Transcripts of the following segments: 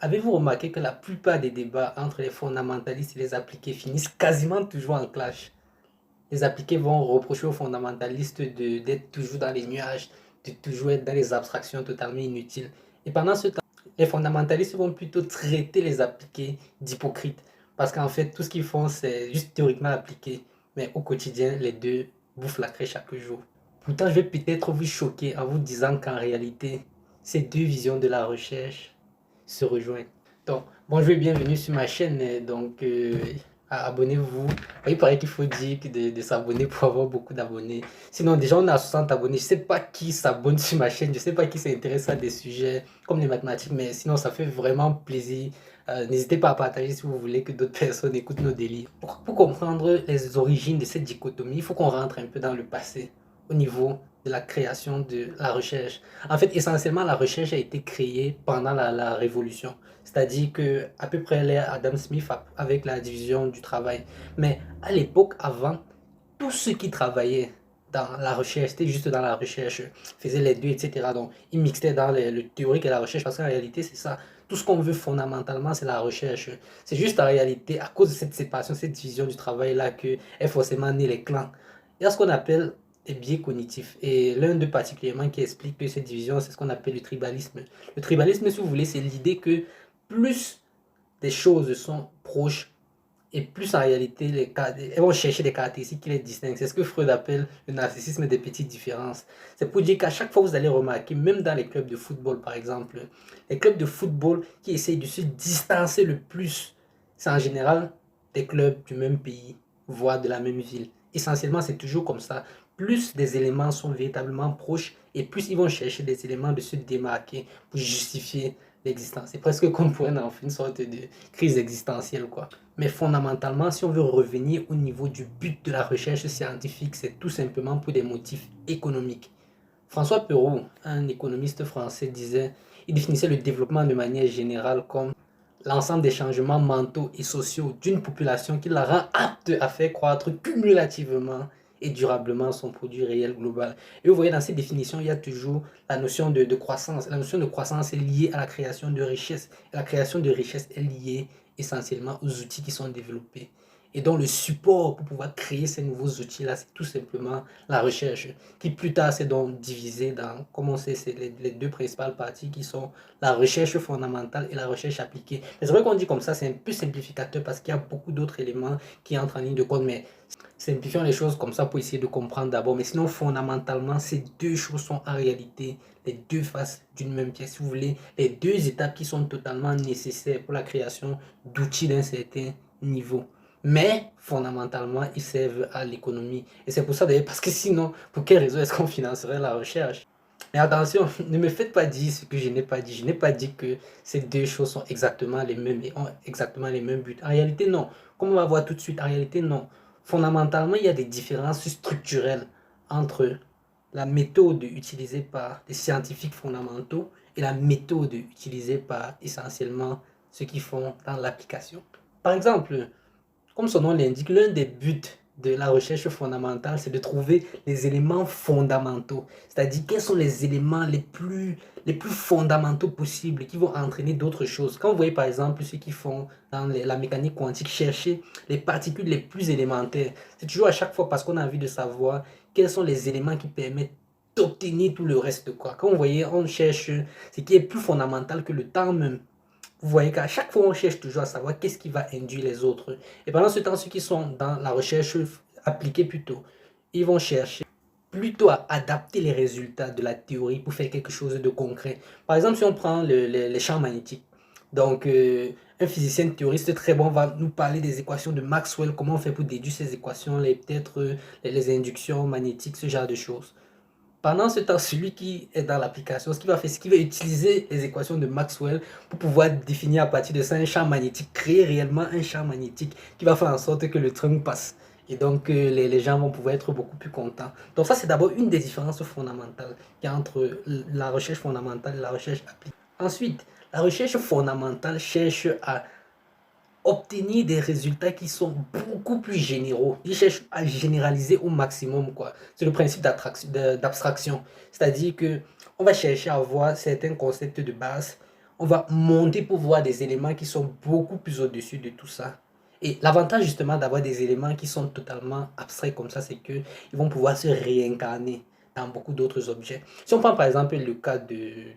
Avez-vous remarqué que la plupart des débats entre les fondamentalistes et les appliqués finissent quasiment toujours en clash? Les appliqués vont reprocher aux fondamentalistes d'être toujours dans les nuages, de toujours être dans les abstractions totalement inutiles. Et pendant ce temps, les fondamentalistes vont plutôt traiter les appliqués d'hypocrites. Parce qu'en fait, tout ce qu'ils font, c'est juste théoriquement appliqué. Mais au quotidien, les deux bouffent la craie chaque jour. Pourtant, je vais peut-être vous choquer en vous disant qu'en réalité, ces deux visions de la recherche se rejoignent. Donc, bonjour et bienvenue sur ma chaîne. Abonnez-vous. Il paraît qu'il faut dire de s'abonner pour avoir beaucoup d'abonnés. Sinon, déjà, on a 60 abonnés. Je ne sais pas qui s'abonne sur ma chaîne. Je ne sais pas qui s'intéresse à des sujets comme les mathématiques. Mais sinon, ça fait vraiment plaisir. N'hésitez pas à partager si vous voulez que d'autres personnes écoutent nos délires. Pour comprendre les origines de cette dichotomie, il faut qu'on rentre un peu dans le passé au niveau de la création de la recherche. En fait, essentiellement, la recherche a été créée pendant la Révolution. C'est-à-dire que à peu près l'ère Adam Smith avec la division du travail. Mais à l'époque, avant, tous ceux qui travaillaient dans la recherche, c'était juste dans la recherche, faisaient les deux, etc. Donc, ils mixaient dans le théorique et la recherche parce qu'en réalité, c'est ça. Tout ce qu'on veut fondamentalement, c'est la recherche. C'est juste en réalité, à cause de cette séparation, cette division du travail-là, que est forcément né les clans. Il y a ce qu'on appelle les biais cognitifs. Et l'un d'eux particulièrement qui explique que cette division, c'est ce qu'on appelle le tribalisme. Le tribalisme, si vous voulez, c'est l'idée que plus des choses sont proches et plus en réalité, elles vont chercher des caractéristiques qui les distinguent. C'est ce que Freud appelle le narcissisme des petites différences. C'est pour dire qu'à chaque fois, vous allez remarquer, même dans les clubs de football, par exemple, les clubs de football qui essayent de se distancer le plus, c'est en général des clubs du même pays, voire de la même ville. Essentiellement, c'est toujours comme ça. Plus des éléments sont véritablement proches et plus ils vont chercher des éléments de se démarquer pour justifier l'existence. C'est presque comme pour une sorte de crise existentielle, quoi. Mais fondamentalement, si on veut revenir au niveau du but de la recherche scientifique, c'est tout simplement pour des motifs économiques. François Perrault, un économiste français, il définissait le développement de manière générale comme l'ensemble des changements mentaux et sociaux d'une population qui la rend apte à faire croître cumulativement et durablement son produit réel global. Et vous voyez, dans ces définitions, il y a toujours la notion de croissance. La notion de croissance est liée à la création de richesse. Et la création de richesse est liée essentiellement aux outils qui sont développés. Et donc le support pour pouvoir créer ces nouveaux outils-là, c'est tout simplement la recherche, qui plus tard s'est donc divisée dans, comme on sait, c'est les deux principales parties qui sont la recherche fondamentale et la recherche appliquée. Mais c'est vrai qu'on dit comme ça, c'est un peu simplificateur parce qu'il y a beaucoup d'autres éléments qui entrent en ligne de compte, mais simplifions les choses comme ça pour essayer de comprendre d'abord. Mais sinon, fondamentalement, ces deux choses sont en réalité les deux faces d'une même pièce. Si vous voulez, les deux étapes qui sont totalement nécessaires pour la création d'outils d'un certain niveau. Mais fondamentalement, ils servent à l'économie. Et c'est pour ça d'ailleurs, parce que sinon, pour quelle raison est-ce qu'on financerait la recherche? Mais attention, ne me faites pas dire ce que je n'ai pas dit. Je n'ai pas dit que ces deux choses sont exactement les mêmes et ont exactement les mêmes buts. En réalité, non. Comme on va voir tout de suite, en réalité, non. Fondamentalement, il y a des différences structurelles entre la méthode utilisée par les scientifiques fondamentaux et la méthode utilisée par essentiellement ceux qui font dans l'application. Par exemple, comme son nom l'indique, l'un des buts de la recherche fondamentale, c'est de trouver les éléments fondamentaux. C'est-à-dire quels sont les éléments les plus fondamentaux possibles qui vont entraîner d'autres choses. Quand vous voyez par exemple ceux qui font dans la mécanique quantique chercher les particules les plus élémentaires, c'est toujours à chaque fois parce qu'on a envie de savoir quels sont les éléments qui permettent d'obtenir tout le reste, quoi. Quand vous voyez, on cherche ce qui est plus fondamental que le temps même. Vous voyez qu'à chaque fois, on cherche toujours à savoir qu'est-ce qui va induire les autres. Et pendant ce temps, ceux qui sont dans la recherche appliquée plutôt, ils vont chercher plutôt à adapter les résultats de la théorie pour faire quelque chose de concret. Par exemple, si on prend les champs magnétiques, donc un physicien théoriste très bon va nous parler des équations de Maxwell, comment on fait pour déduire ces équations, peut-être les inductions magnétiques, ce genre de choses. Pendant ce temps, celui qui est dans l'application, ce qu'il va faire, c'est qu'il va utiliser les équations de Maxwell pour pouvoir définir à partir de ça un champ magnétique, créer réellement un champ magnétique qui va faire en sorte que le train passe. Et donc, les gens vont pouvoir être beaucoup plus contents. Donc ça, c'est d'abord une des différences fondamentales qu'il y a entre la recherche fondamentale et la recherche appliquée. Ensuite, la recherche fondamentale cherche à obtenir des résultats qui sont beaucoup plus généraux. Ils cherchent à généraliser au maximum, quoi. C'est le principe d'abstraction. C'est-à-dire que on va chercher à avoir certains concepts de base, on va monter pour voir des éléments qui sont beaucoup plus au-dessus de tout ça. Et l'avantage justement d'avoir des éléments qui sont totalement abstraits comme ça, c'est qu'ils vont pouvoir se réincarner dans beaucoup d'autres objets. Si on prend par exemple le cas des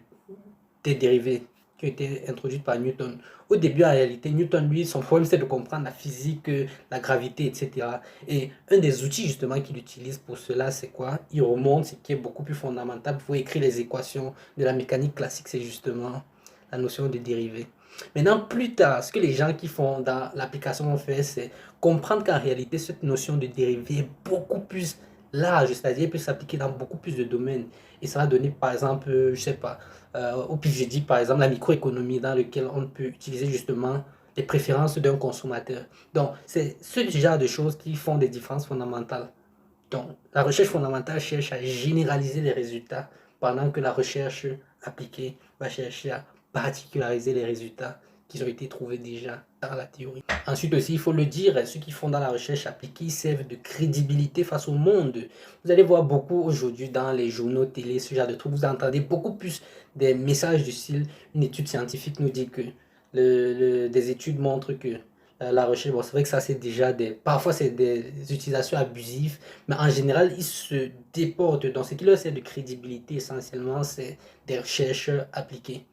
dérivés qui ont été introduits par Newton. Au début, en réalité, Newton, lui, son problème, c'est de comprendre la physique, la gravité, etc. Et un des outils, justement, qu'il utilise pour cela, c'est quoi? Il remonte ce qui est beaucoup plus fondamental pour écrire les équations de la mécanique classique, c'est justement la notion de dérivée. Maintenant, plus tard, ce que les gens qui font dans l'application ont fait, c'est comprendre qu'en réalité, cette notion de dérivée est beaucoup plus large, c'est-à-dire qu'elle peut s'appliquer dans beaucoup plus de domaines. Et ça va donner, par exemple, je sais pas, au pif, je dis par exemple la microéconomie dans laquelle on peut utiliser justement les préférences d'un consommateur. Donc, c'est ce genre de choses qui font des différences fondamentales. Donc, la recherche fondamentale cherche à généraliser les résultats, pendant que la recherche appliquée va chercher à particulariser les résultats qui ont été trouvés déjà dans la théorie. Ensuite aussi, il faut le dire, ceux qui font dans la recherche appliquée servent de crédibilité face au monde. Vous allez voir beaucoup aujourd'hui dans les journaux, télé, ce genre de trucs, vous entendez beaucoup plus des messages du style, une étude scientifique nous dit que, des études montrent que la recherche, bon, c'est vrai que ça c'est déjà parfois c'est des utilisations abusives, mais en général ils se déportent. Donc ce qui leur sert de crédibilité essentiellement, c'est des recherches appliquées.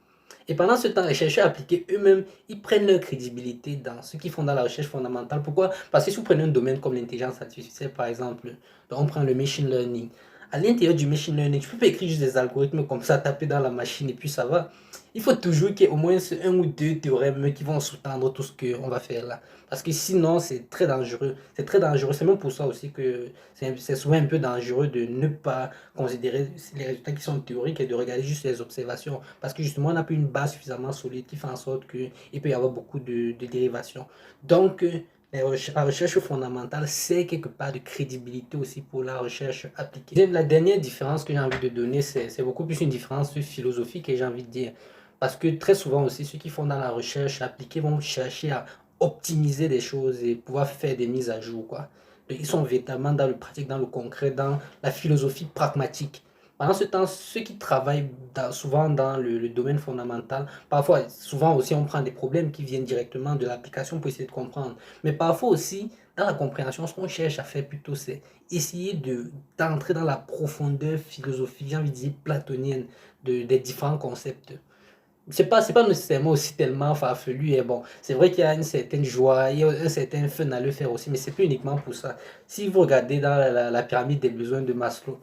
Et pendant ce temps, les chercheurs appliqués eux-mêmes, ils prennent leur crédibilité dans ce qu'ils font dans la recherche fondamentale. Pourquoi? Parce que si vous prenez un domaine comme l'intelligence artificielle, par exemple, donc on prend le machine learning. À l'intérieur du machine learning, tu peux pas écrire juste des algorithmes comme ça, taper dans la machine et puis ça va. Il faut toujours qu'il y ait au moins un ou deux théorèmes qui vont sous-tendre tout ce qu'on va faire là. Parce que sinon, c'est très dangereux. C'est très dangereux. C'est même pour ça aussi que c'est souvent un peu dangereux de ne pas considérer les résultats qui sont théoriques et de regarder juste les observations. Parce que justement, on n'a plus une base suffisamment solide qui fait en sorte qu'il peut y avoir beaucoup de dérivations. Donc, la recherche fondamentale, c'est quelque part de crédibilité aussi pour la recherche appliquée. La dernière différence que j'ai envie de donner, c'est beaucoup plus une différence philosophique et j'ai envie de dire. Parce que très souvent aussi, ceux qui font dans la recherche appliquée vont chercher à optimiser des choses et pouvoir faire des mises à jour, quoi. Ils sont véritablement dans le pratique, dans le concret, dans la philosophie pragmatique. Pendant ce temps, ceux qui travaillent souvent dans le domaine fondamental, parfois, souvent aussi, on prend des problèmes qui viennent directement de l'application pour essayer de comprendre. Mais parfois aussi, dans la compréhension, ce qu'on cherche à faire plutôt, c'est essayer d'entrer dans la profondeur philosophique, j'ai envie de dire platonienne, des différents concepts. C'est pas nécessairement aussi tellement farfelu et bon, c'est vrai qu'il y a une certaine joie, il y a un certain fun à le faire aussi, mais c'est plus uniquement pour ça. Si vous regardez dans la pyramide des besoins de Maslow,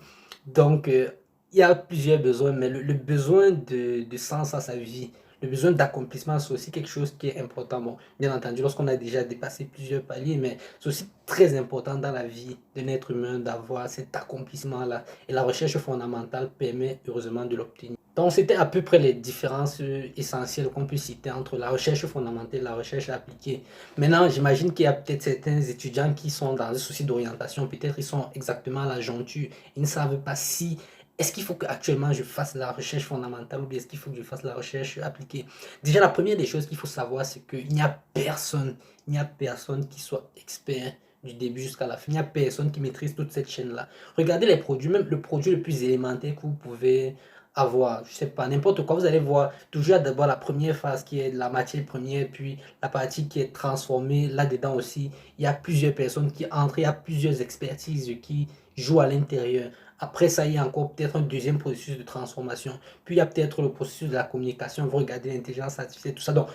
donc il y a plusieurs besoins, mais le besoin de sens à sa vie, le besoin d'accomplissement, c'est aussi quelque chose qui est important. Bon, bien entendu, lorsqu'on a déjà dépassé plusieurs paliers, mais c'est aussi très important dans la vie d'un être humain d'avoir cet accomplissement-là. Et la recherche fondamentale permet heureusement de l'obtenir. Donc, c'était à peu près les différences essentielles qu'on peut citer entre la recherche fondamentale et la recherche appliquée. Maintenant, j'imagine qu'il y a peut-être certains étudiants qui sont dans un souci d'orientation, peut-être ils sont exactement à la joncture, ils ne savent pas si est-ce qu'il faut qu'actuellement je fasse la recherche fondamentale ou bien est-ce qu'il faut que je fasse la recherche appliquée. Déjà, la première des choses qu'il faut savoir, c'est qu'il n'y a personne, il n'y a personne qui soit expert du début jusqu'à la fin. Il n'y a personne qui maîtrise toute cette chaîne-là. Regardez les produits, même le produit le plus élémentaire que vous pouvez avoir, je sais pas, n'importe quoi, vous allez voir, toujours d'abord la première phase qui est la matière première, puis la partie qui est transformée, là-dedans aussi, il y a plusieurs personnes qui entrent, il y a plusieurs expertises qui jouent à l'intérieur. Après ça, il y a encore peut-être un deuxième processus de transformation, puis il y a peut-être le processus de la communication, vous regardez l'intelligence artificielle, tout ça. Donc,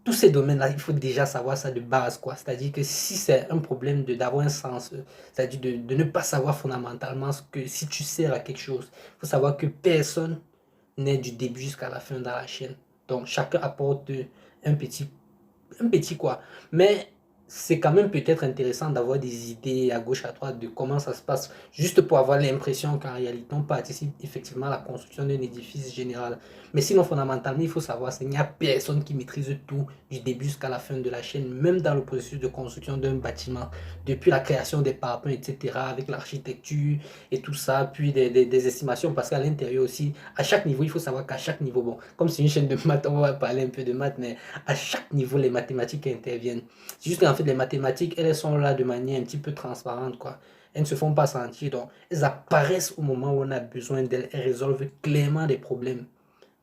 tous ces domaines-là, il faut déjà savoir ça de base, quoi. C'est-à-dire que si c'est un problème d'avoir un sens, c'est-à-dire de ne pas savoir fondamentalement ce que si tu sers à quelque chose, il faut savoir que personne n'est du début jusqu'à la fin dans la chaîne. Donc chacun apporte un petit quoi. Mais c'est quand même peut-être intéressant d'avoir des idées à gauche, à droite de comment ça se passe, juste pour avoir l'impression qu'en réalité, on participe effectivement à la construction d'un édifice général. Mais sinon, fondamentalement, il faut savoir qu'il n'y a personne qui maîtrise tout du début jusqu'à la fin de la chaîne, même dans le processus de construction d'un bâtiment, depuis la création des parpaings, etc., avec l'architecture et tout ça, puis des estimations, parce qu'à l'intérieur aussi, à chaque niveau, il faut savoir qu'à chaque niveau, bon, comme c'est une chaîne de maths, on va parler un peu de maths, mais à chaque niveau, les mathématiques interviennent. C'est juste qu'en fait, les mathématiques, elles sont là de manière un petit peu transparente, quoi. Elles ne se font pas sentir, donc elles apparaissent au moment où on a besoin d'elles, elles résolvent clairement des problèmes.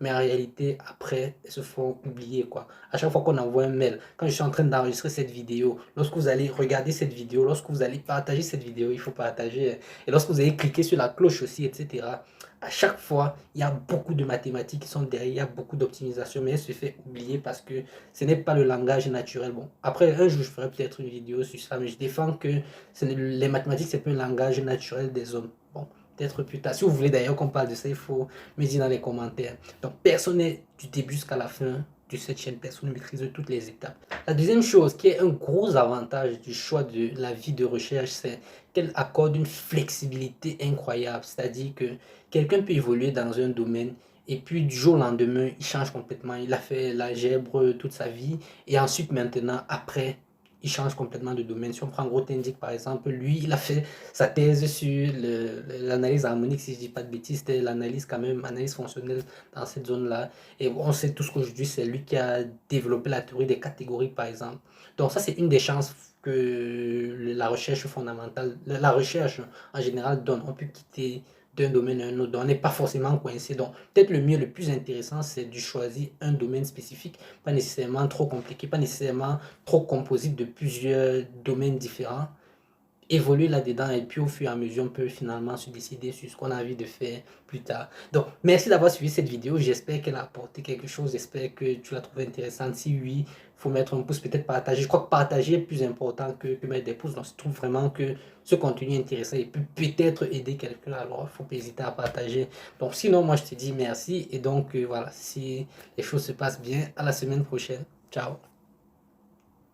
mais en réalité, après, elles se font oublier, quoi. À chaque fois qu'on envoie un mail, quand je suis en train d'enregistrer cette vidéo, lorsque vous allez regarder cette vidéo, lorsque vous allez partager cette vidéo, il faut partager, et lorsque vous allez cliquer sur la cloche aussi, etc., à chaque fois, il y a beaucoup de mathématiques qui sont derrière, il y a beaucoup d'optimisation, mais elle se fait oublier parce que ce n'est pas le langage naturel. Bon, après, un jour, je ferai peut-être une vidéo sur ça, mais je défends que les mathématiques, c'est pas un langage naturel des hommes. Bon, peut-être plus tard. Si vous voulez d'ailleurs qu'on parle de ça, il faut me dire dans les commentaires. Donc, personne n'est du début jusqu'à la fin de cette chaîne, personne ne maîtrise toutes les étapes. La deuxième chose qui est un gros avantage du choix de la vie de recherche, c'est qu'elle accorde une flexibilité incroyable. C'est-à-dire que quelqu'un peut évoluer dans un domaine et puis du jour au lendemain, il change complètement. Il a fait l'algèbre toute sa vie et ensuite maintenant, après, il change complètement de domaine. Si on prend Grothendieck par exemple, lui, il a fait sa thèse sur l'analyse harmonique, si je ne dis pas de bêtises, c'était l'analyse quand même, analyse fonctionnelle dans cette zone-là. Et on sait tous qu'aujourd'hui, c'est lui qui a développé la théorie des catégories, par exemple. Donc ça, c'est une des chances que la recherche fondamentale, la recherche en général donne. On peut quitter d'un domaine à un autre. Donc, on n'est pas forcément coincé. Donc, peut-être le mieux, le plus intéressant, c'est de choisir un domaine spécifique, pas nécessairement trop compliqué, pas nécessairement trop composite de plusieurs domaines différents, évoluer là-dedans et puis au fur et à mesure on peut finalement se décider sur ce qu'on a envie de faire plus tard. Donc merci d'avoir suivi cette vidéo, j'espère qu'elle a apporté quelque chose, j'espère que tu l'as trouvé intéressante. Si oui, il faut mettre un pouce, peut-être partager. Je crois que partager est plus important que mettre des pouces, donc je trouve vraiment que ce contenu est intéressant et peut peut-être aider quelqu'un, alors il ne faut pas hésiter à partager. Donc sinon moi je te dis merci et donc voilà, si les choses se passent bien, à la semaine prochaine. Ciao.